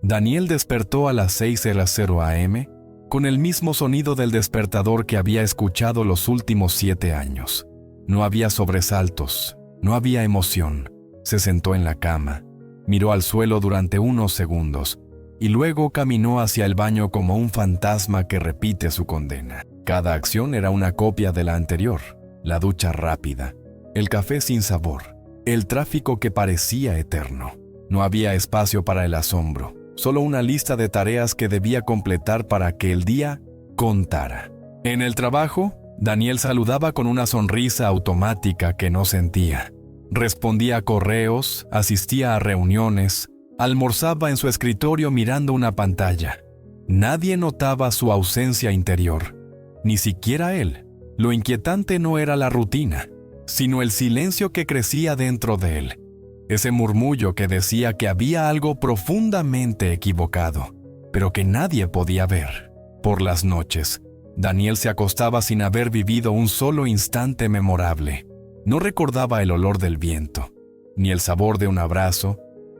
Daniel despertó a las 6:00 a.m. con el mismo sonido del despertador que había escuchado los últimos 7 años. No había sobresaltos, no había emoción. Se sentó en la cama, miró al suelo durante unos segundos y luego caminó hacia el baño como un fantasma que repite su condena. Cada acción era una copia de la anterior: la ducha rápida, el café sin sabor, el tráfico que parecía eterno. No había espacio para el asombro, solo una lista de tareas que debía completar para que el día contara. En el trabajo, Daniel saludaba con una sonrisa automática que no sentía. Respondía a correos, asistía a reuniones, almorzaba en su escritorio mirando una pantalla. Nadie notaba su ausencia interior, ni siquiera él. Lo inquietante no era la rutina, sino el silencio que crecía dentro de él. Ese murmullo que decía que había algo profundamente equivocado, pero que nadie podía ver. Por las noches, Daniel se acostaba sin haber vivido un solo instante memorable. No recordaba el olor del viento, ni el sabor de un abrazo,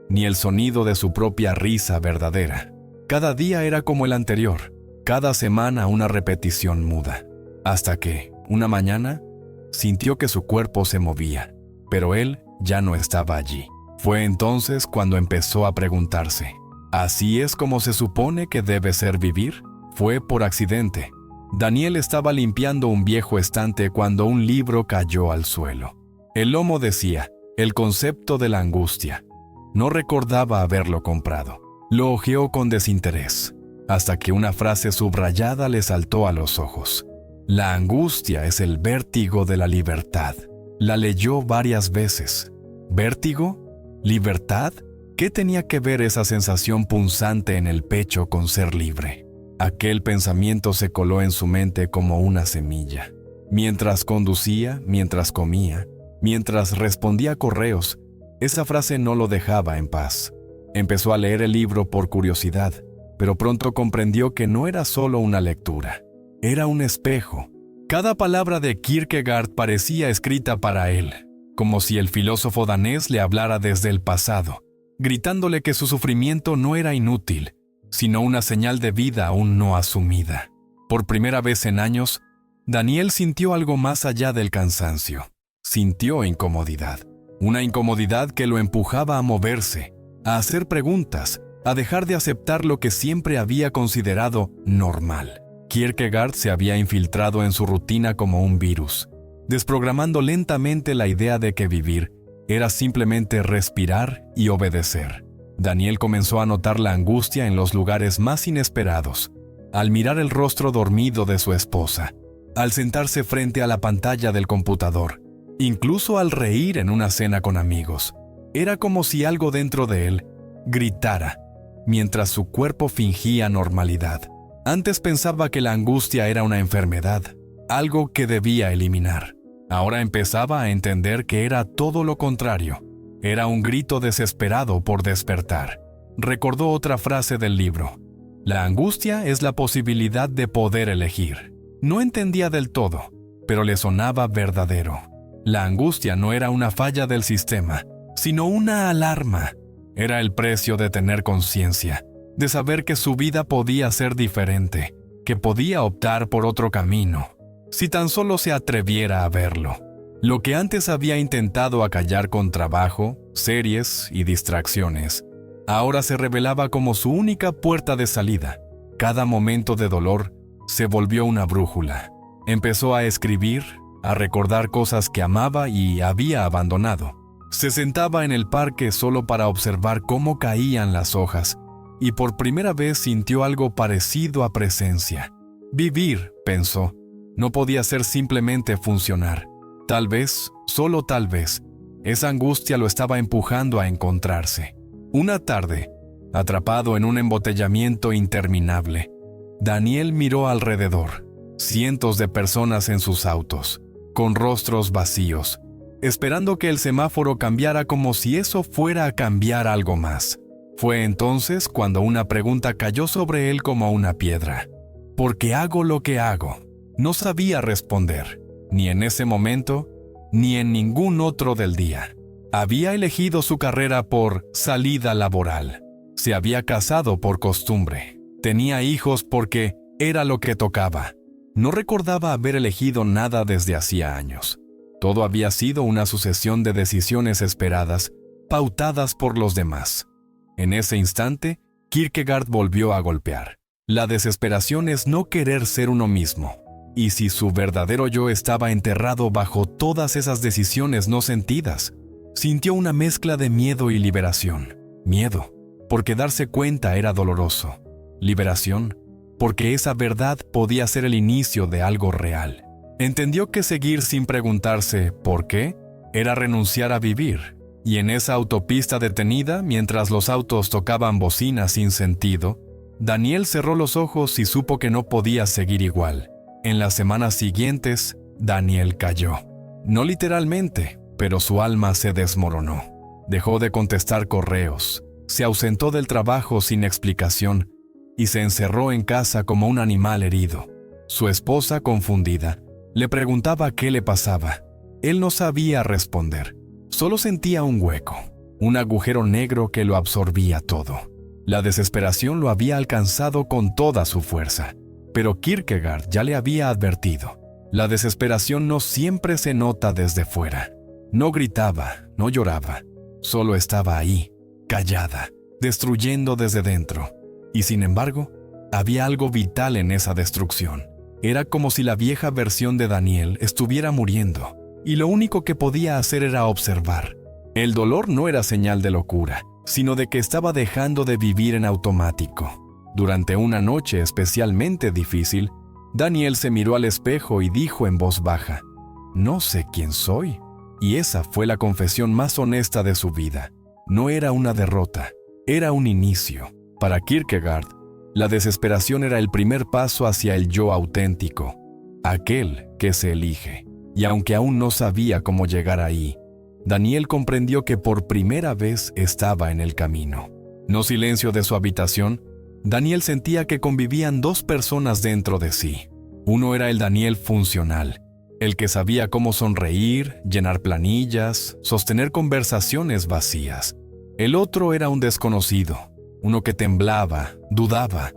ni el sonido de su propia risa verdadera. Cada día era como el anterior, cada semana una repetición muda. Hasta que, una mañana, sintió que su cuerpo se movía, pero él ya no estaba allí. Fue entonces cuando empezó a preguntarse: ¿así es como se supone que debe ser vivir? Fue por accidente. Daniel estaba limpiando un viejo estante cuando un libro cayó al suelo. El lomo decía: El concepto de la angustia. No recordaba haberlo comprado. Lo hojeó con desinterés, hasta que una frase subrayada le saltó a los ojos. La angustia es el vértigo de la libertad. La leyó varias veces. ¿Vértigo? ¿Libertad? ¿Qué tenía que ver esa sensación punzante en el pecho con ser libre? Aquel pensamiento se coló en su mente como una semilla. Mientras conducía, mientras comía, mientras respondía correos, esa frase no lo dejaba en paz. Empezó a leer el libro por curiosidad, pero pronto comprendió que no era solo una lectura. Era un espejo. Cada palabra de Kierkegaard parecía escrita para él, como si el filósofo danés le hablara desde el pasado, gritándole que su sufrimiento no era inútil, sino una señal de vida aún no asumida. Por primera vez en años, Daniel sintió algo más allá del cansancio. Sintió incomodidad. Una incomodidad que lo empujaba a moverse, a hacer preguntas, a dejar de aceptar lo que siempre había considerado normal. Kierkegaard se había infiltrado en su rutina como un virus, desprogramando lentamente la idea de que vivir era simplemente respirar y obedecer. Daniel comenzó a notar la angustia en los lugares más inesperados, al mirar el rostro dormido de su esposa, al sentarse frente a la pantalla del computador, incluso al reír en una cena con amigos. Era como si algo dentro de él gritara, mientras su cuerpo fingía normalidad. Antes pensaba que la angustia era una enfermedad, algo que debía eliminar. Ahora empezaba a entender que era todo lo contrario. Era un grito desesperado por despertar. Recordó otra frase del libro: la angustia es la posibilidad de poder elegir. No entendía del todo, pero le sonaba verdadero. La angustia no era una falla del sistema, sino una alarma. Era el precio de tener conciencia, de saber que su vida podía ser diferente, que podía optar por otro camino, si tan solo se atreviera a verlo. Lo que antes había intentado acallar con trabajo, series y distracciones, ahora se revelaba como su única puerta de salida. Cada momento de dolor se volvió una brújula. Empezó a escribir, a recordar cosas que amaba y había abandonado. Se sentaba en el parque solo para observar cómo caían las hojas, y por primera vez sintió algo parecido a presencia. Vivir, pensó, no podía ser simplemente funcionar. Tal vez, solo tal vez, esa angustia lo estaba empujando a encontrarse. Una tarde, atrapado en un embotellamiento interminable, Daniel miró alrededor. Cientos de personas en sus autos, con rostros vacíos, esperando que el semáforo cambiara como si eso fuera a cambiar algo más. Fue entonces cuando una pregunta cayó sobre él como una piedra. ¿Por qué hago lo que hago? No sabía responder, ni en ese momento, ni en ningún otro del día. Había elegido su carrera por salida laboral. Se había casado por costumbre. Tenía hijos porque era lo que tocaba. No recordaba haber elegido nada desde hacía años. Todo había sido una sucesión de decisiones esperadas, pautadas por los demás. En ese instante, Kierkegaard volvió a golpear. La desesperación es no querer ser uno mismo. Y si su verdadero yo estaba enterrado bajo todas esas decisiones no sentidas, sintió una mezcla de miedo y liberación. Miedo, porque darse cuenta era doloroso. Liberación, porque esa verdad podía ser el inicio de algo real. Entendió que seguir sin preguntarse ¿por qué? Era renunciar a vivir. Y en esa autopista detenida, mientras los autos tocaban bocina sin sentido, Daniel cerró los ojos y supo que no podía seguir igual. En las semanas siguientes, Daniel cayó. No literalmente, pero su alma se desmoronó. Dejó de contestar correos, se ausentó del trabajo sin explicación y se encerró en casa como un animal herido. Su esposa, confundida, le preguntaba qué le pasaba. Él no sabía responder. Solo sentía un hueco, un agujero negro que lo absorbía todo. La desesperación lo había alcanzado con toda su fuerza. Pero Kierkegaard ya le había advertido. La desesperación no siempre se nota desde fuera. No gritaba, no lloraba. Solo estaba ahí, callada, destruyendo desde dentro. Y sin embargo, había algo vital en esa destrucción. Era como si la vieja versión de Daniel estuviera muriendo, y lo único que podía hacer era observar. El dolor no era señal de locura, sino de que estaba dejando de vivir en automático. Durante una noche especialmente difícil, Daniel se miró al espejo y dijo en voz baja, «No sé quién soy». Y esa fue la confesión más honesta de su vida. No era una derrota, era un inicio. Para Kierkegaard, la desesperación era el primer paso hacia el yo auténtico, aquel que se elige. Y aunque aún no sabía cómo llegar ahí, Daniel comprendió que por primera vez estaba en el camino. No silencio de su habitación, Daniel sentía que convivían dos personas dentro de sí. Uno era el Daniel funcional, el que sabía cómo sonreír, llenar planillas, sostener conversaciones vacías. El otro era un desconocido, uno que temblaba, dudaba,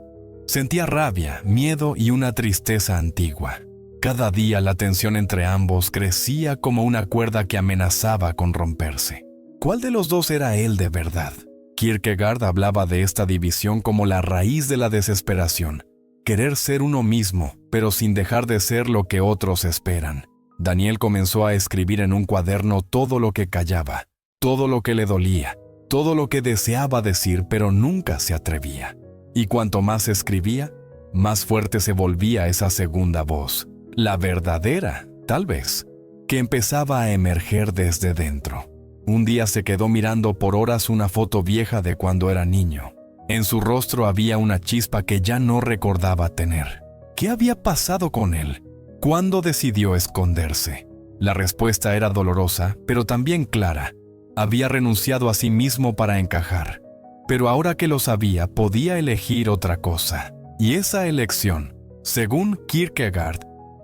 sentía rabia, miedo y una tristeza antigua. Cada día la tensión entre ambos crecía como una cuerda que amenazaba con romperse. ¿Cuál de los dos era él de verdad? Kierkegaard hablaba de esta división como la raíz de la desesperación. Querer ser uno mismo, pero sin dejar de ser lo que otros esperan. Daniel comenzó a escribir en un cuaderno todo lo que callaba, todo lo que le dolía, todo lo que deseaba decir, pero nunca se atrevía. Y cuanto más escribía, más fuerte se volvía esa segunda voz, la verdadera, tal vez, que empezaba a emerger desde dentro. Un día se quedó mirando por horas una foto vieja de cuando era niño. En su rostro había una chispa que ya no recordaba tener. ¿Qué había pasado con él? ¿Cuándo decidió esconderse? La respuesta era dolorosa, pero también clara. Había renunciado a sí mismo para encajar. Pero ahora que lo sabía, podía elegir otra cosa. Y esa elección, según Kierkegaard,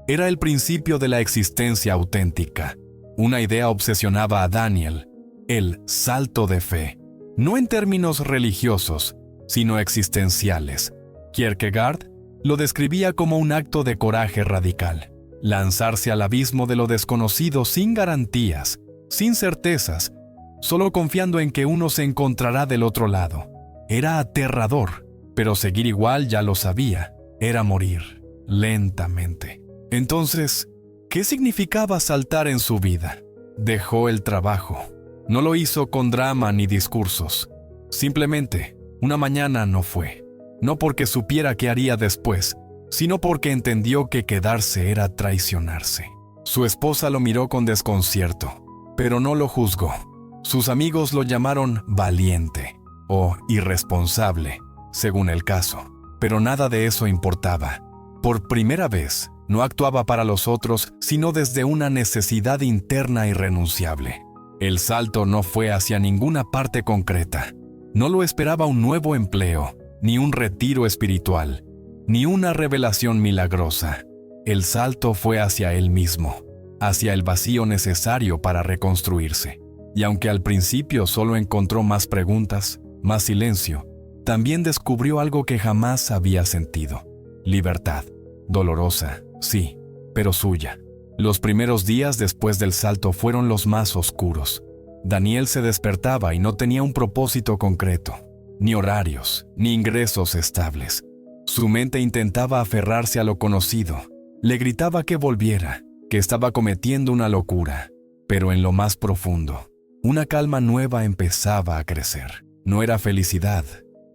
era el principio de la existencia auténtica. Una idea obsesionaba a Daniel, el salto de fe. No en términos religiosos, sino existenciales. Kierkegaard lo describía como un acto de coraje radical. Lanzarse al abismo de lo desconocido sin garantías, sin certezas, solo confiando en que uno se encontrará del otro lado. Era aterrador, pero seguir igual ya lo sabía. Era morir, lentamente. Entonces, ¿qué significaba saltar en su vida? Dejó el trabajo. No lo hizo con drama ni discursos. Simplemente, una mañana no fue. No porque supiera qué haría después, sino porque entendió que quedarse era traicionarse. Su esposa lo miró con desconcierto, pero no lo juzgó. Sus amigos lo llamaron valiente o irresponsable, según el caso. Pero nada de eso importaba. Por primera vez, no actuaba para los otros, sino desde una necesidad interna irrenunciable. El salto no fue hacia ninguna parte concreta. No lo esperaba un nuevo empleo, ni un retiro espiritual, ni una revelación milagrosa. El salto fue hacia él mismo, hacia el vacío necesario para reconstruirse. Y aunque al principio solo encontró más preguntas, más silencio, también descubrió algo que jamás había sentido: libertad. Dolorosa, sí, pero suya. Los primeros días después del salto fueron los más oscuros. Daniel se despertaba y no tenía un propósito concreto, ni horarios, ni ingresos estables. Su mente intentaba aferrarse a lo conocido. Le gritaba que volviera, que estaba cometiendo una locura. Pero en lo más profundo, una calma nueva empezaba a crecer. No era felicidad,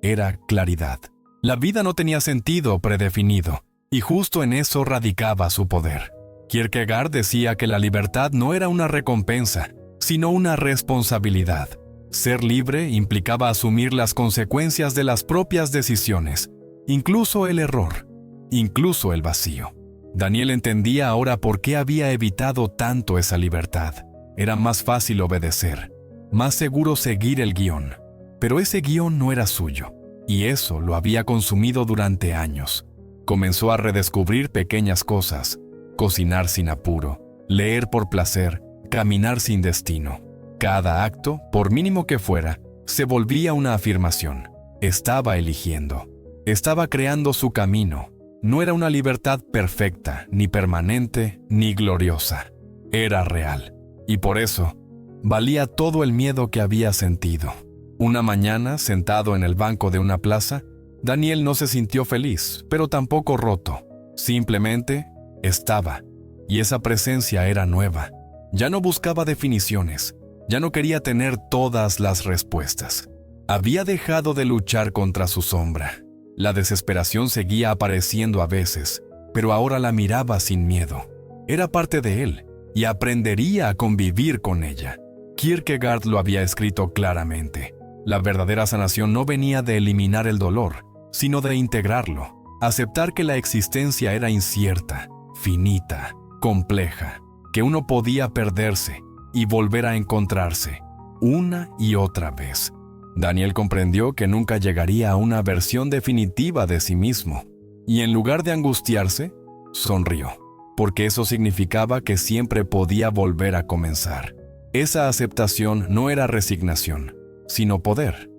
era claridad. La vida no tenía sentido predefinido, y justo en eso radicaba su poder. Kierkegaard decía que la libertad no era una recompensa, sino una responsabilidad. Ser libre implicaba asumir las consecuencias de las propias decisiones, incluso el error, incluso el vacío. Daniel entendía ahora por qué había evitado tanto esa libertad. Era más fácil obedecer, más seguro seguir el guión. Pero ese guión no era suyo, y eso lo había consumido durante años. Comenzó a redescubrir pequeñas cosas: cocinar sin apuro, leer por placer, caminar sin destino. Cada acto, por mínimo que fuera, se volvía una afirmación. Estaba eligiendo. Estaba creando su camino. No era una libertad perfecta, ni permanente, ni gloriosa. Era real. Y por eso, valía todo el miedo que había sentido. Una mañana, sentado en el banco de una plaza, Daniel no se sintió feliz, pero tampoco roto. Simplemente estaba. Y esa presencia era nueva. Ya no buscaba definiciones. Ya no quería tener todas las respuestas. Había dejado de luchar contra su sombra. La desesperación seguía apareciendo a veces, pero ahora la miraba sin miedo. Era parte de él, y aprendería a convivir con ella. Kierkegaard lo había escrito claramente. La verdadera sanación no venía de eliminar el dolor, sino de integrarlo. Aceptar que la existencia era incierta, finita, compleja, que uno podía perderse y volver a encontrarse, una y otra vez. Daniel comprendió que nunca llegaría a una versión definitiva de sí mismo, y en lugar de angustiarse, sonrió, porque eso significaba que siempre podía volver a comenzar. Esa aceptación no era resignación, sino poder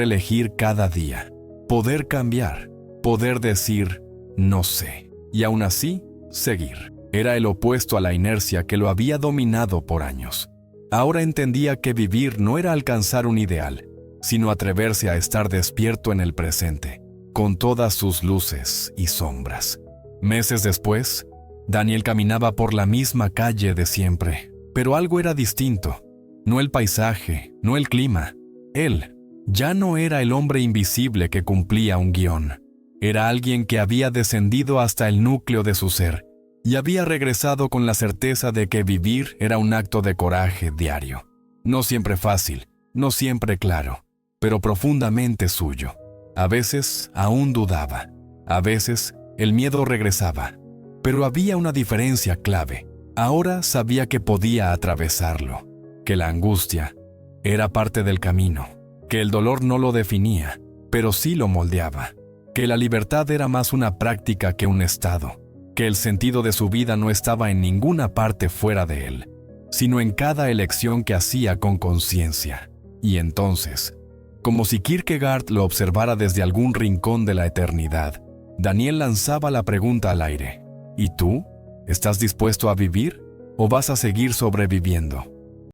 elegir cada día, poder cambiar, poder decir no sé, y aún así seguir. Era el opuesto a la inercia que lo había dominado por años. Ahora entendía que vivir no era alcanzar un ideal, sino atreverse a estar despierto en el presente, con todas sus luces y sombras. Meses después, Daniel caminaba por la misma calle de siempre, pero algo era distinto. No el paisaje, no el clima. Él ya no era el hombre invisible que cumplía un guión. Era alguien que había descendido hasta el núcleo de su ser y había regresado con la certeza de que vivir era un acto de coraje diario. No siempre fácil, no siempre claro, pero profundamente suyo. A veces aún dudaba, a veces el miedo regresaba, pero había una diferencia clave. Ahora sabía que podía atravesarlo, que la angustia era parte del camino, que el dolor no lo definía, pero sí lo moldeaba, que la libertad era más una práctica que un estado, que el sentido de su vida no estaba en ninguna parte fuera de él, sino en cada elección que hacía con conciencia. Y entonces, como si Kierkegaard lo observara desde algún rincón de la eternidad, Daniel lanzaba la pregunta al aire: ¿y tú? ¿Estás dispuesto a vivir o vas a seguir sobreviviendo?